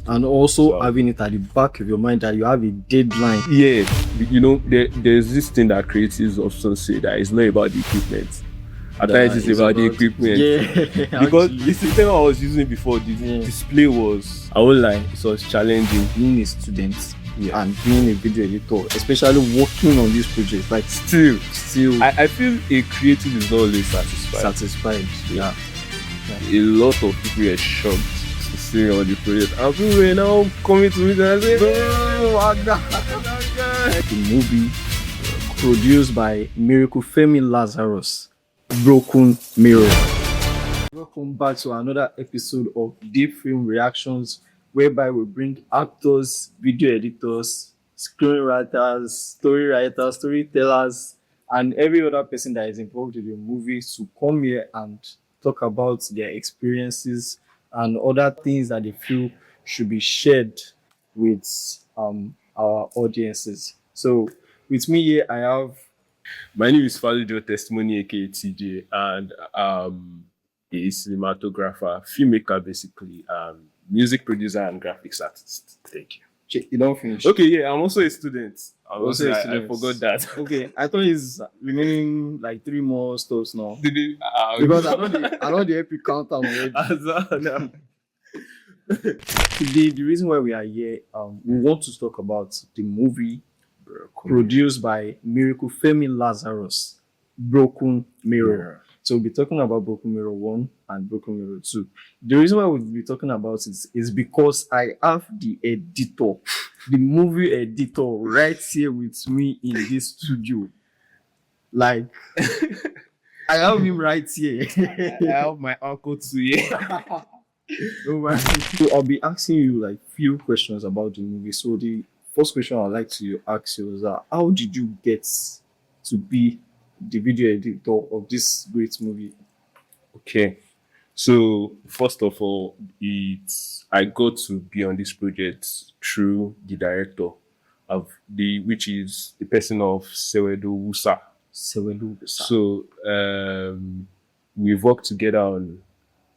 And also So- having it at the back of your mind that you have a deadline. Yeah, there's this thing that creatives often say that it's not about the equipment. At That times it's is about the about- equipment. Yeah, Because actually. the system I was using before, the Yeah. display was, I won't lie, it was challenging. Being a student Yeah. and being a video editor, especially working on this project, like Still, still I feel a creative is not always satisfied. satisfied. Yeah. A lot of people were shocked to see on the project. And people were now coming to me and say, The movie produced by Miracle Femi Lazarus, Broken Mirror. Welcome back to another episode of Deep Film Reactions, whereby we bring actors, video editors, screenwriters, storytellers, and every other person that is involved in the movie to come here and talk about their experiences and other things that they feel should be shared with our audiences. So with me here, I have my name is Falujo, Testimony aka TJ, and a cinematographer, filmmaker basically, music producer and graphics artist. Thank you. you don't finish. Okay, yeah, I'm also a student. Also a I student. forgot that. Okay, I thought it's remaining like 3 more stops now. Did it, Because I know the epic count already. No. Today, the reason why we are here, we want to talk about the movie produced by Miracle Femi Lazarus, Broken Mirror. So we'll be talking about Broken Mirror 1 and Broken Mirror 2. The reason why we'll be talking about it is because I have the editor, the movie editor right here with me in this studio. Like, I have him right here. I have my uncle too. Yeah. So I'll be asking you like few questions about the movie. So the first question I'd like to ask you is that how did you get to be the video editor of this great movie? Okay. So first of all, I got to be on this project through the director which is the person of Sewedo Wusa. Sewedo Wusa. So we've worked together on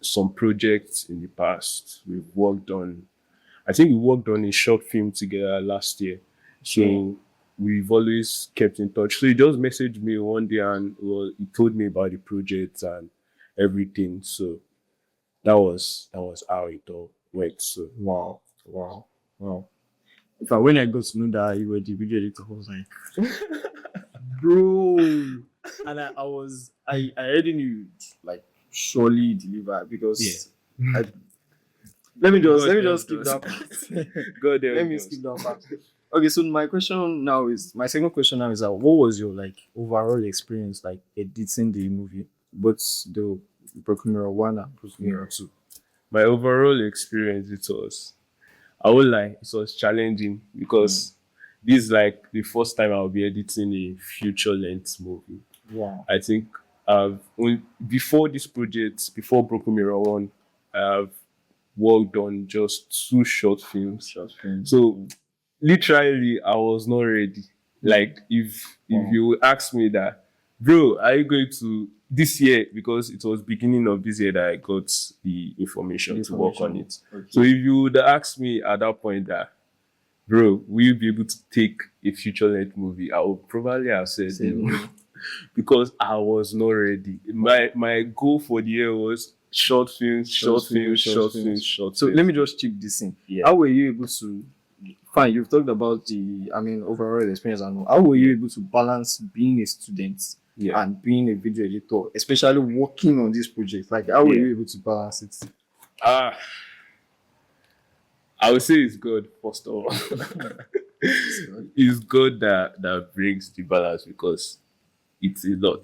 some projects in the past. I think we worked on a short film together last year. So we've always kept in touch. So he just messaged me one day and he told me about the project and everything. So that was how it all went. So Wow. In fact, when I got to know that you were the video editor, I was like, bro. And I already knew like surely deliver because let me just skip that part. God help Let me us. skip that part. Okay, so my second question now is that what was your like overall experience like editing the movie, both the Broken Mirror 1 and Broken Mirror 2? My overall experience, I won't lie, it was challenging because this is like the first time I'll be editing a feature-length movie. Wow. I think before this project, before Broken Mirror 1, I've worked on just 2 short films. So literally, I was not ready. Like if you ask me that, bro, are you going to this year, because it was beginning of this year that I got the information to work on it. Okay. So if you would ask me at that point that, bro, will you be able to take a feature-length movie? I would probably have said no. Because I was not ready. My goal for the year was short films. So let me just chip this in. Yeah. How were you able to? Fine, you've talked about the overall experience, and how were you able to balance being a student and being a video editor, especially working on this project? Like, how were you able to balance it? I would say it's God, first of all. It's God that brings the balance because it's a lot.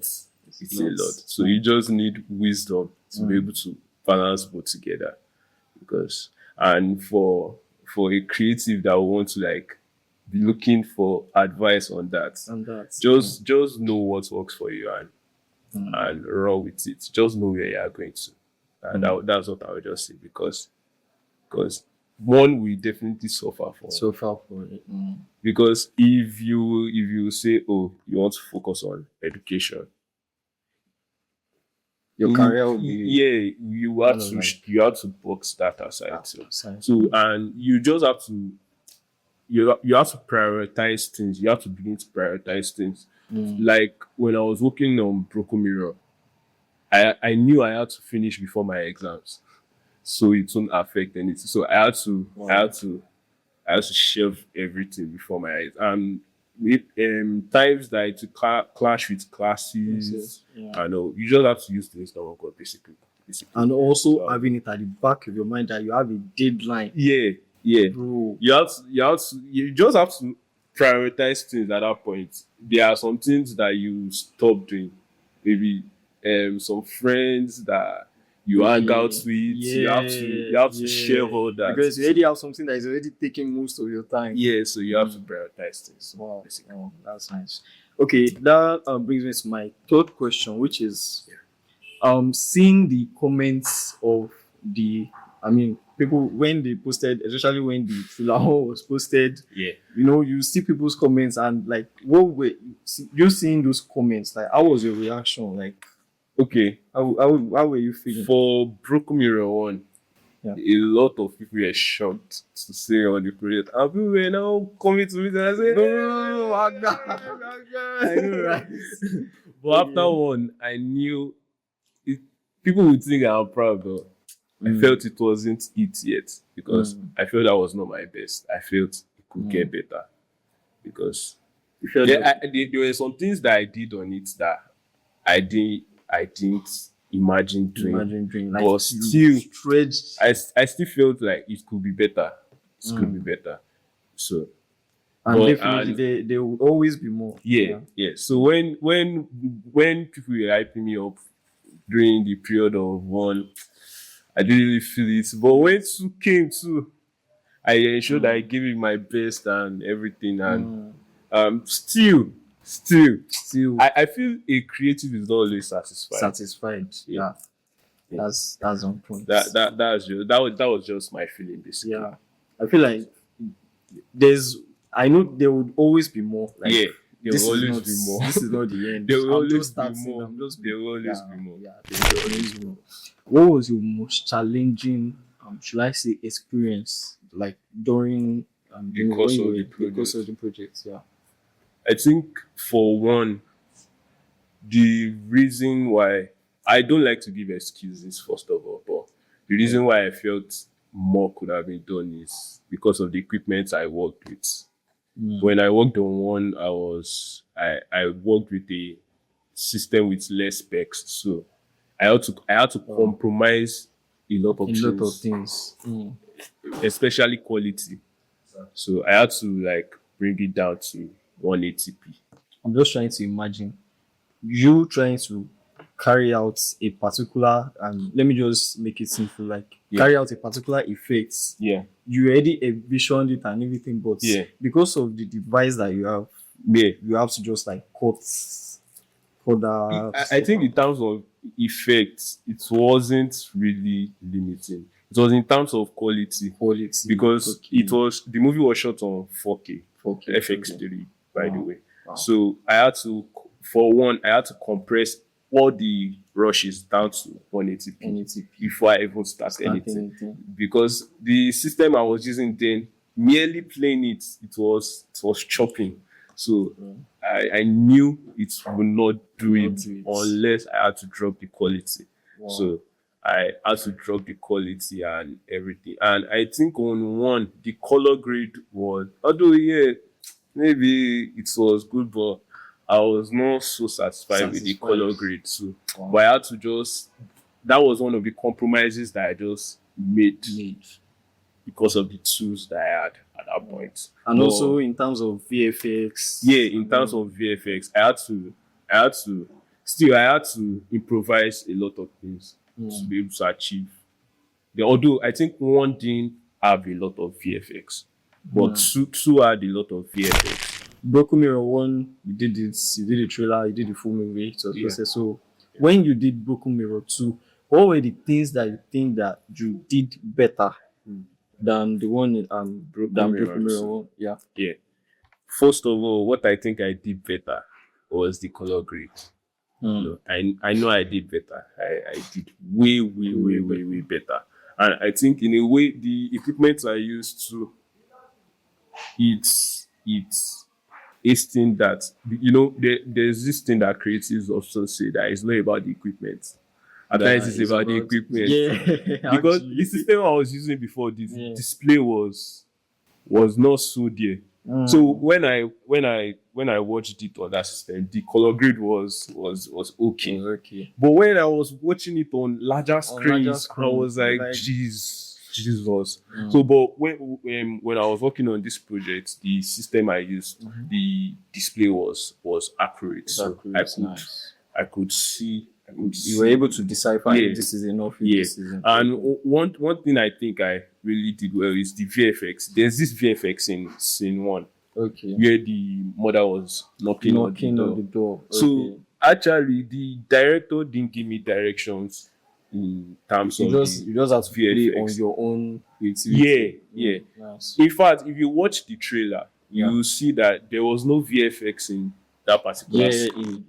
It's a lot. So you just need wisdom to be able to balance both together. And for a creative that want to like be looking for advice on that, just know what works for you and run with it. Just know where you are going to. And that's what I would just say because one will definitely suffer for it. because if you say, oh, you want to focus on education, Your career will be yeah, you have to box that aside. So and you just have to you have to prioritize things. You have to begin to prioritize things. Like when I was working on Broken Mirror, I knew I had to finish before my exams, so it won't affect anything. So I had to shelve everything before my eyes. And with times that it clash with classes, I know you just have to use the wisdom of God, basically. And also having it at the back of your mind that you have a deadline. Yeah. Bro. You just have to prioritize things at that point. There are some things that you stop doing. Maybe some friends that you hang out with. You have to share all that. Because you already have something that is already taking most of your time. Yeah, so you have to prioritize things. Wow. That's nice. Okay, that brings me to my third question, which is seeing the comments of people when they posted, especially when the Filao was posted. Yeah. You see people's comments and like, what were you seeing those comments? Like, how was your reaction? Like, okay, how were you feeling? For Broken Mirror 1, a lot of people were shocked to see on the project. And people were now coming to me and I said, no, I know, right? But after one, I knew people would think I'm proud, though. I felt it wasn't it yet because I felt that was not my best. I felt it could get better because there were some things that I did on it that I didn't imagine doing. Like, but still, stretched. I still felt like it could be better. It could be better. So, definitely there will always be more. Yeah. So when people were hyping me up during the period of 1, I didn't really feel it. But when 2 came too, I ensured that I gave it my best and everything. And still, I feel a creative is not always satisfied. Yeah. That's on point. That was just my feeling, basically. Yeah. I feel like I know there would always be more. Like, there will always be more. This is not the end. There will always be more. There will always be more. Yeah, there will always be more. What was your most challenging, should I say, experience, like during the course of the project? Yeah. I think for one, the reason why I don't like to give excuses, first of all, but the reason why I felt more could have been done is because of the equipment I worked with. When I worked on one, I worked with a system with less specs, so I had to compromise a lot of things, especially quality. So I had to bring it down to 180p. I'm just trying to imagine you trying to carry out a particular, and let me just make it simple, carry out a particular effect. Yeah. You already envisioned it and everything, but because of the device that you have, you have to just cut that. I think in terms of effects, it wasn't really limiting. It was in terms of quality because the movie was shot on 4K FX3, by the way. Wow. So I had to compress all the rushes down to 180p before I even start anything. Because the system I was using then, merely playing it was chopping. So I knew it would not do it unless I had to drop the quality. Wow. So I had to drop the quality and everything. And I think on one, the color grade was, although maybe it was good, but I was not so satisfied with the color grade too. Wow. But I had to that was one of the compromises that I just made because of the tools that I had at that point. And also in terms of VFX. Yeah, in terms of VFX, I had to improvise a lot of things to be able to achieve. Although I think one didn't have a lot of VFX, but two had a lot of VFX. Broken Mirror 1, you did the trailer, you did the full movie. So when you did Broken Mirror 2, what were the things that you think that you did better than the one Broken Mirror 1? Yeah. First of all, what I think I did better was the color grade. I know I did better. I did way better. And I think in a way the equipment I used to it's a thing that there's this thing that creatives also say that it's not about the equipment. At times it's about the equipment. Yeah. Because actually. the system I was using before, the display was not so there. So when I watched it on that system, the color grade was okay. Okay. But when I was watching it on larger screens, I screen, was like, like- Jesus. So, but when I was working on this project, the system I used, the display was accurate. So I could see. You were able to decipher Yeah. if this is enough. If Yeah. this isn't. And one thing I think I really did well is the VFX. There's this VFX in scene 1 Okay. where the mother was knocking on the door. So actually, the director didn't give me directions in terms of you just have to play VFX. on your own creativity. Yeah. Nice. In fact, if you watch the trailer, Yeah. you will see that there was no VFX in that particular scene.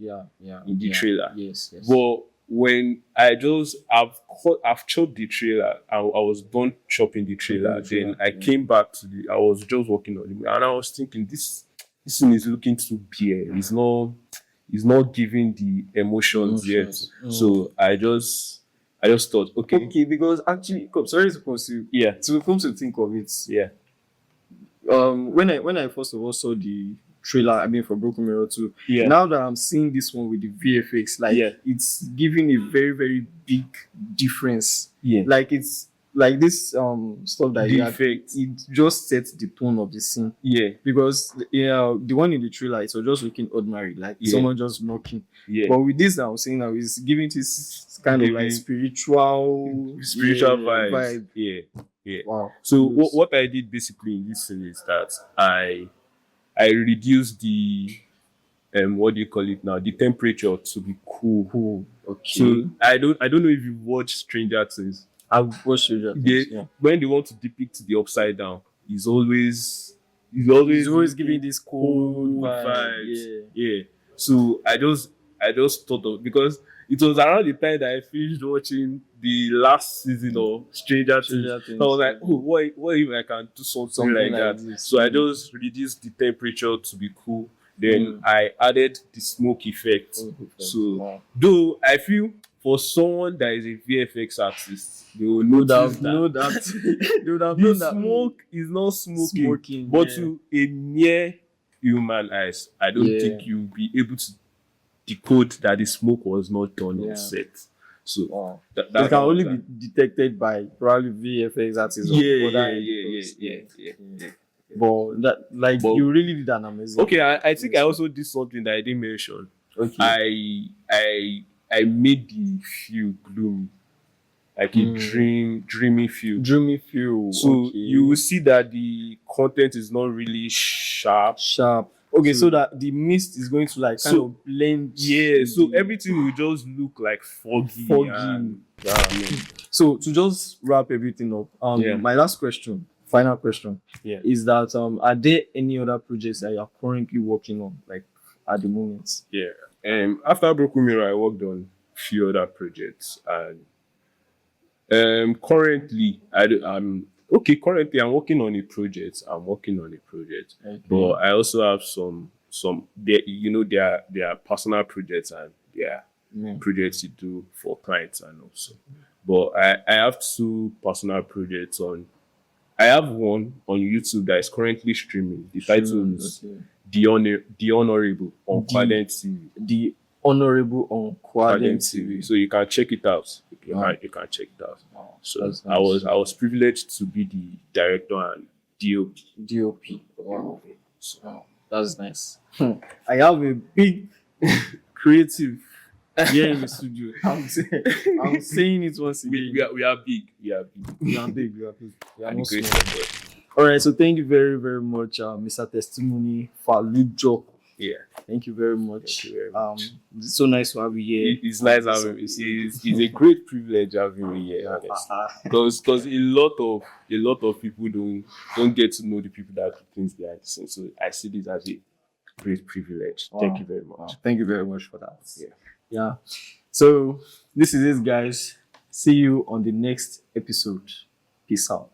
In the trailer. Yes. But when I've chopped the trailer, I was done chopping the trailer. Then I came back to I was just working on it, and I was thinking this thing is looking too bare. It's not giving the emotions yet. So I just thought, okay, because actually, sorry to pause you. yeah, To come to think of it, yeah, when I first of all saw the trailer, for Broken Mirror 2, yeah. now that I'm seeing this one with the VFX, it's giving a very, very big difference. Yeah. Like it's like this stuff that The effect. it just sets the tone of the scene. Yeah, Because the one in the trailer, it was just looking ordinary, like someone just knocking. yeah. But with this that I'm saying now, it's giving this kind of like spiritual vibe. Yeah. Wow. So what I did basically in this scene is that I reduced the what do you call it now? The temperature to be cool. Okay. So I don't know if you watch Stranger Things. I've watched it. Yeah. When they want to depict the upside down, he's always giving this cold vibes. Yeah. So I just thought of, because it was around the time that I finished watching the last season of Stranger Things. So I was like, what if I can do something like that? This. So I just reduced the temperature to be cool. Then I added the smoke effect. So though I feel for someone that is a VFX artist, they will know that They would have the known that smoke is not smoking, but to a mere human eyes, I don't think you'll be able to decode that the smoke was not done on set. So it can only be detected by probably VFX artists. Yeah. But you really did an amazing. Okay, I think I also did something that I didn't mention. Okay. I made the feel gloomy, like a dreamy feel. Dreamy feel. So you will see that the content is not really sharp. Okay, so that the mist is going to kind of blend. Yeah, so everything will just look like foggy. So to just wrap everything up, my last question, final question, is that are there any other projects that you are currently working on, like at the moment? Yeah. After Broken Mirror, I worked on a few other projects, and currently I'm working on a project. Okay. But I also have some there are personal projects and there are projects to do for clients and also. But I have 2 personal projects I have one on YouTube that is currently streaming. The title is The Honorable on Quadrant TV. The Honorable on Quadrant TV. So you can check it out. You can check it out. So That's I was privileged to be the director and DOP. Wow. That's nice. I have a big creative here in the studio. I'm saying it once again. We are big. We are big. We are And not the grace small. of God. All right, so thank you very, very much, Mr. Testimony Falujo. Yeah. Thank you very much. Thank you very much. It's so nice to have you here. It's nice having it's a great privilege having me here, honestly. Because a lot of people don't get to know the people that do things behind the scenes. So I see this as a great privilege. Wow. Thank you very much. Wow. Thank you very much for that. Yeah. Yeah. So this is it, guys. See you on the next episode. Peace out.